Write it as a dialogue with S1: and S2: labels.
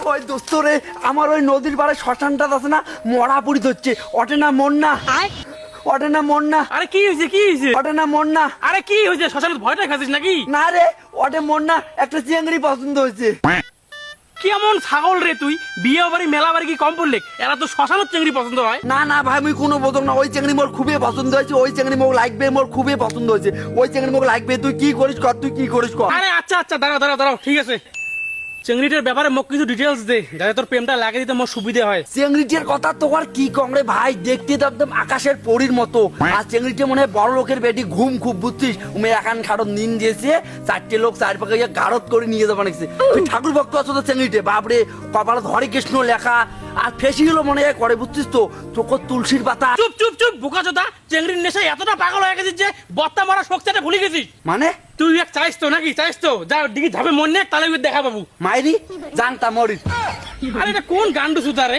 S1: ওই দোস্ত রে, আমার ওই নদীর পাড়ে শ্মশানটা আছে না, মরা পুরি ধরছে, ওঠে না মন না, ওঠে না মন না,
S2: আরে কি হয়েছে কি হয়েছে?
S1: ওঠে না মন না।
S2: আরে কি হয়েছে? শ্মশানের ভয়টা খাচ্ছিস নাকি?
S1: না রে, ওঠে মন না, একটা চিংড়ি পছন্দ হয়েছে।
S2: কেমন ছাগল রে তুই? বিয়ে বাড়ি মেলা বাড়ি কি কম পড়লে? এরা তো শ্মশানের চিংড়ি পছন্দ হয়।
S1: না না ভাই, আমি কোনো বোঝো না, ওই চিংড়ি মোর খুবই পছন্দ হয়েছে, ওই চিংড়ি মোক লাগবে, মোর খুবই পছন্দ হয়েছে, ওই চিংড়ি মোক লাগবে। তুই কি করিস কর, তুই কি করিস কর।
S2: আরে আচ্ছা আচ্ছা, দাঁড়াও দাঁড়াও দাঁড়াও, ঠিক আছে। চিংড়িটার ব্যাপারে মোক কিছু ডিটেলস দে, যাতে তোর প্রেমটা লাগিয়ে দিতে মোর সুবিধা হয়।
S1: চিংড়িটির কথা তো আর কি কম রে ভাই, দেখতে তো একদম আকাশের পরীর মতো। আর চিংড়িটি মনে হয় বড় লোকের বেটি, ঘুম খুব বুঝছিস, উমে একান খাড়ত নিন দিয়েছে, চারটে লোক চার পাকে গাড়ত করে নিয়ে যাবো নাকি। তুই ঠাকুর ভক্ত আছো তো চিংড়িটে, বাপরে কপালত হরে কৃষ্ণ লেখা, আর ফেসি গুলো মনে হয় করে বুঝছিস তো, চোখ তুলসীর পাতা।
S2: চুপ চুপ চুপ, বোকাচোদা! চিংড়ির নেশায় এতটা পাগল হয়ে গেছিস যে বত্তা মারা শখটা ভুলে গেছিস।
S1: মানে
S2: তুই এক চাইস তো নাকি? চাইস তো? যা দিকে ধাপে মন নে, তাহলে দেখা পাবো।
S1: মাইরি জানতাম মরিস।
S2: আরে এটা কোন গান্ডু সুতা রে?